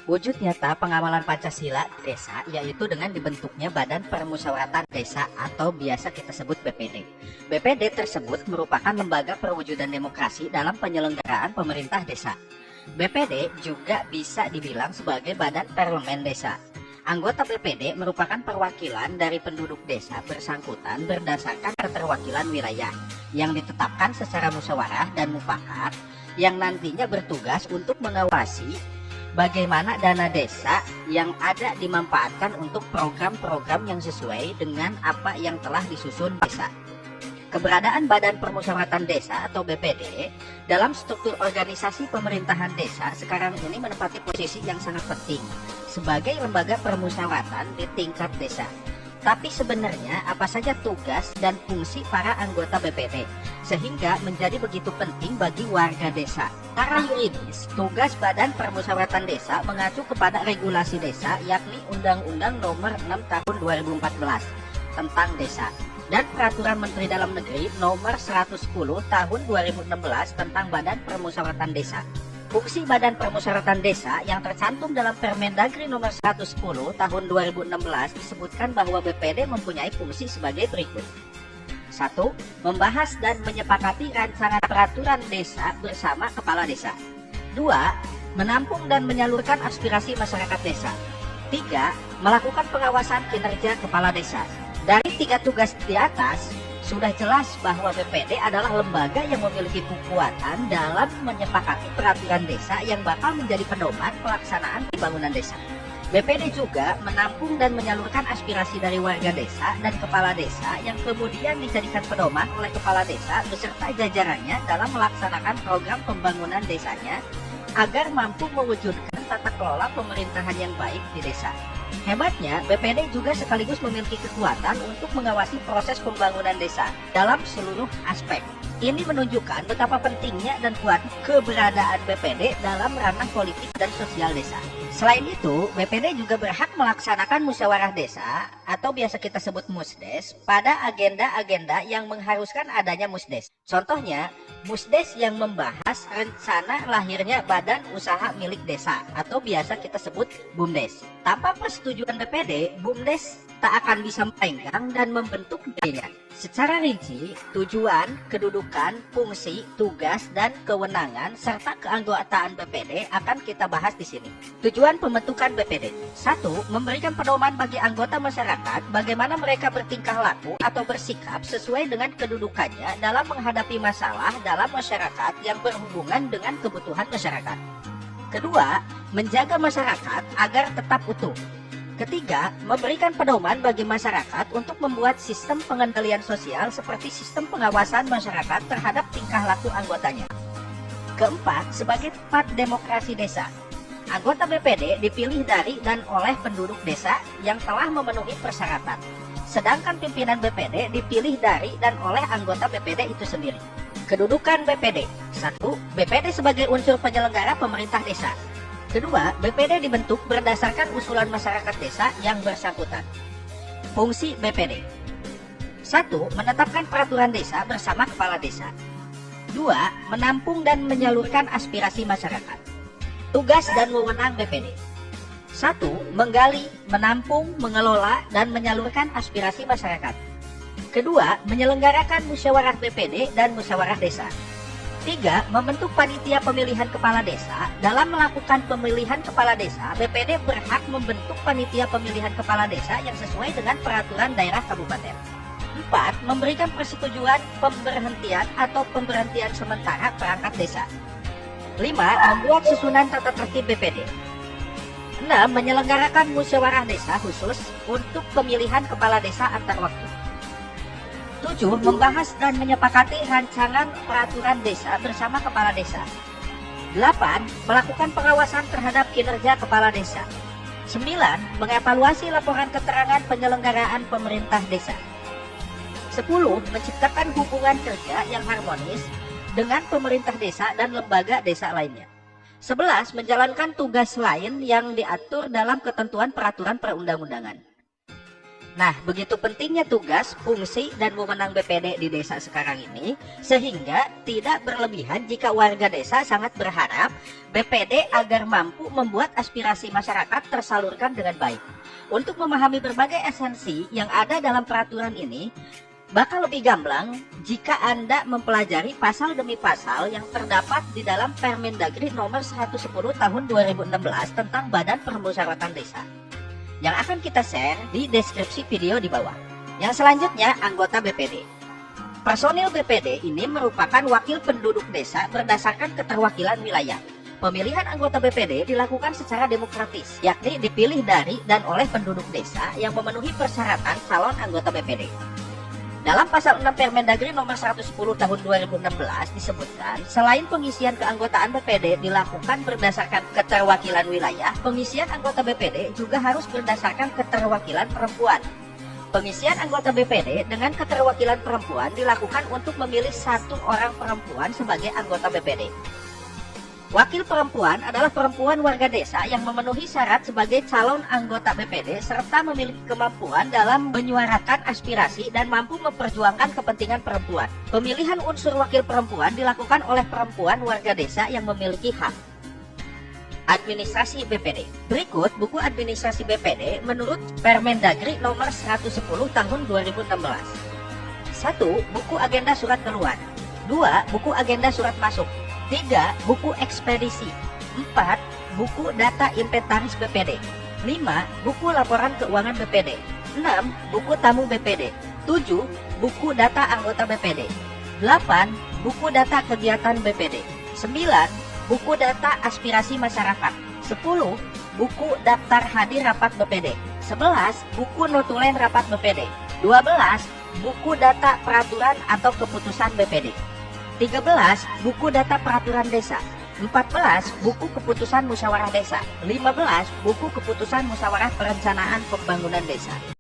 Wujud nyata pengawalan Pancasila di desa yaitu dengan dibentuknya Badan Permusyawaratan Desa atau biasa kita sebut BPD. BPD tersebut merupakan lembaga perwujudan demokrasi dalam penyelenggaraan pemerintah desa. BPD juga bisa dibilang sebagai badan parlemen desa. Anggota BPD merupakan perwakilan dari penduduk desa bersangkutan berdasarkan keterwakilan wilayah yang ditetapkan secara musyawarah dan mufakat yang nantinya bertugas untuk mengawasi bagaimana dana desa yang ada dimanfaatkan untuk program-program yang sesuai dengan apa yang telah disusun desa. Keberadaan Badan Permusyawaratan Desa atau BPD dalam struktur organisasi pemerintahan desa sekarang ini menempati posisi yang sangat penting sebagai lembaga permusyawaratan di tingkat desa. Tapi sebenarnya apa saja tugas dan fungsi para anggota BPD sehingga menjadi begitu penting bagi warga desa? Secara yuridis, tugas Badan Permusyawaratan Desa mengacu kepada regulasi desa yakni Undang-Undang Nomor 6 Tahun 2014 tentang desa dan Peraturan Menteri Dalam Negeri Nomor 110 Tahun 2016 tentang Badan Permusyawaratan Desa. Fungsi Badan Permusyawaratan Desa yang tercantum dalam Permendagri Nomor 110 Tahun 2016 disebutkan bahwa BPD mempunyai fungsi sebagai berikut. 1. Membahas dan menyepakati rancangan peraturan desa bersama kepala desa. 2. Menampung dan menyalurkan aspirasi masyarakat desa. 3. Melakukan pengawasan kinerja kepala desa. Dari 3 tugas di atas, sudah jelas bahwa BPD adalah lembaga yang memiliki kekuatan dalam menyepakati peraturan desa yang bakal menjadi pedoman pelaksanaan pembangunan desa. BPD juga menampung dan menyalurkan aspirasi dari warga desa dan kepala desa yang kemudian dijadikan pedoman oleh kepala desa beserta jajarannya dalam melaksanakan program pembangunan desanya agar mampu mewujudkan tata kelola pemerintahan yang baik di desa. Hebatnya, BPD juga sekaligus memiliki kekuatan untuk mengawasi proses pembangunan desa dalam seluruh aspek. Ini menunjukkan betapa pentingnya dan kuat keberadaan BPD dalam ranah politik dan sosial desa. Selain itu, BPD juga berhak melaksanakan musyawarah desa atau biasa kita sebut musdes pada agenda-agenda yang mengharuskan adanya musdes. Contohnya, musdes yang membahas rencana lahirnya badan usaha milik desa atau biasa kita sebut BUMDes. Tanpa persetujuan BPD, BUMDes tak akan bisa melenggang dan membentuk dirinya. Secara rinci, tujuan, kedudukan, fungsi, tugas, dan kewenangan serta keanggotaan BPD akan kita bahas di sini. Tujuan pembentukan BPD. 1. Memberikan pedoman bagi anggota masyarakat bagaimana mereka bertingkah laku atau bersikap sesuai dengan kedudukannya dalam menghadapi masalah dalam masyarakat yang berhubungan dengan kebutuhan masyarakat. Kedua, menjaga masyarakat agar tetap utuh. Ketiga, memberikan pedoman bagi masyarakat untuk membuat sistem pengendalian sosial seperti sistem pengawasan masyarakat terhadap tingkah laku anggotanya. Keempat, sebagai tempat demokrasi desa. Anggota BPD dipilih dari dan oleh penduduk desa yang telah memenuhi persyaratan. Sedangkan pimpinan BPD dipilih dari dan oleh anggota BPD itu sendiri. Kedudukan BPD. 1. BPD sebagai unsur penyelenggara pemerintah desa. Kedua, BPD dibentuk berdasarkan usulan masyarakat desa yang bersangkutan. Fungsi BPD. 1. Menetapkan peraturan desa bersama kepala desa. 2. Menampung dan menyalurkan aspirasi masyarakat. Tugas dan wewenang BPD. 1. Menggali, menampung, mengelola, dan menyalurkan aspirasi masyarakat. Kedua, menyelenggarakan musyawarah BPD dan musyawarah desa. 3. Membentuk panitia pemilihan kepala desa. Dalam melakukan pemilihan kepala desa, BPD berhak membentuk panitia pemilihan kepala desa yang sesuai dengan peraturan daerah kabupaten. 4. Memberikan persetujuan pemberhentian atau pemberhentian sementara perangkat desa. 5. Membuat susunan tata tertib BPD. 6. Menyelenggarakan musyawarah desa khusus untuk pemilihan kepala desa antar waktu. 7. Membahas dan menyepakati rancangan peraturan desa bersama kepala desa. 8. Melakukan pengawasan terhadap kinerja kepala desa. 9. Mengevaluasi laporan keterangan penyelenggaraan pemerintah desa. 10. Menciptakan hubungan kerja yang harmonis dengan pemerintah desa dan lembaga desa lainnya. 11. Menjalankan tugas lain yang diatur dalam ketentuan peraturan perundang-undangan. Nah, begitu pentingnya tugas, fungsi, dan wewenang BPD di desa sekarang ini, sehingga tidak berlebihan jika warga desa sangat berharap BPD agar mampu membuat aspirasi masyarakat tersalurkan dengan baik. Untuk memahami berbagai esensi yang ada dalam peraturan ini, bakal lebih gamblang jika Anda mempelajari pasal demi pasal yang terdapat di dalam Permendagri nomor 110 tahun 2016 tentang Badan Permusyawaratan Desa, yang akan kita share di deskripsi video di bawah. Yang selanjutnya, anggota BPD. Personil BPD ini merupakan wakil penduduk desa berdasarkan keterwakilan wilayah. Pemilihan anggota BPD dilakukan secara demokratis, yakni dipilih dari dan oleh penduduk desa yang memenuhi persyaratan calon anggota BPD. Dalam pasal 6 Permendagri nomor 110 tahun 2016 disebutkan, selain pengisian keanggotaan BPD dilakukan berdasarkan keterwakilan wilayah, pengisian anggota BPD juga harus berdasarkan keterwakilan perempuan. Pengisian anggota BPD dengan keterwakilan perempuan dilakukan untuk memilih satu orang perempuan sebagai anggota BPD. Wakil perempuan adalah perempuan warga desa yang memenuhi syarat sebagai calon anggota BPD serta memiliki kemampuan dalam menyuarakan aspirasi dan mampu memperjuangkan kepentingan perempuan. Pemilihan unsur wakil perempuan dilakukan oleh perempuan warga desa yang memiliki hak. Administrasi BPD. Berikut buku administrasi BPD menurut Permendagri nomor 110 tahun 2016. 1. Buku agenda surat keluar. 2. Buku agenda surat masuk. 3. Buku ekspedisi. 4. Buku data inventaris BPD. 5. Buku laporan keuangan BPD. 6. Buku tamu BPD. 7. Buku data anggota BPD. 8. Buku data kegiatan BPD. 9. Buku data aspirasi masyarakat. 10. Buku daftar hadir rapat BPD. 11. Buku notulen rapat BPD. 12. Buku data peraturan atau keputusan BPD. 13. Buku data peraturan desa. 14. Buku keputusan musyawarah desa. 15. Buku keputusan musyawarah perencanaan pembangunan desa.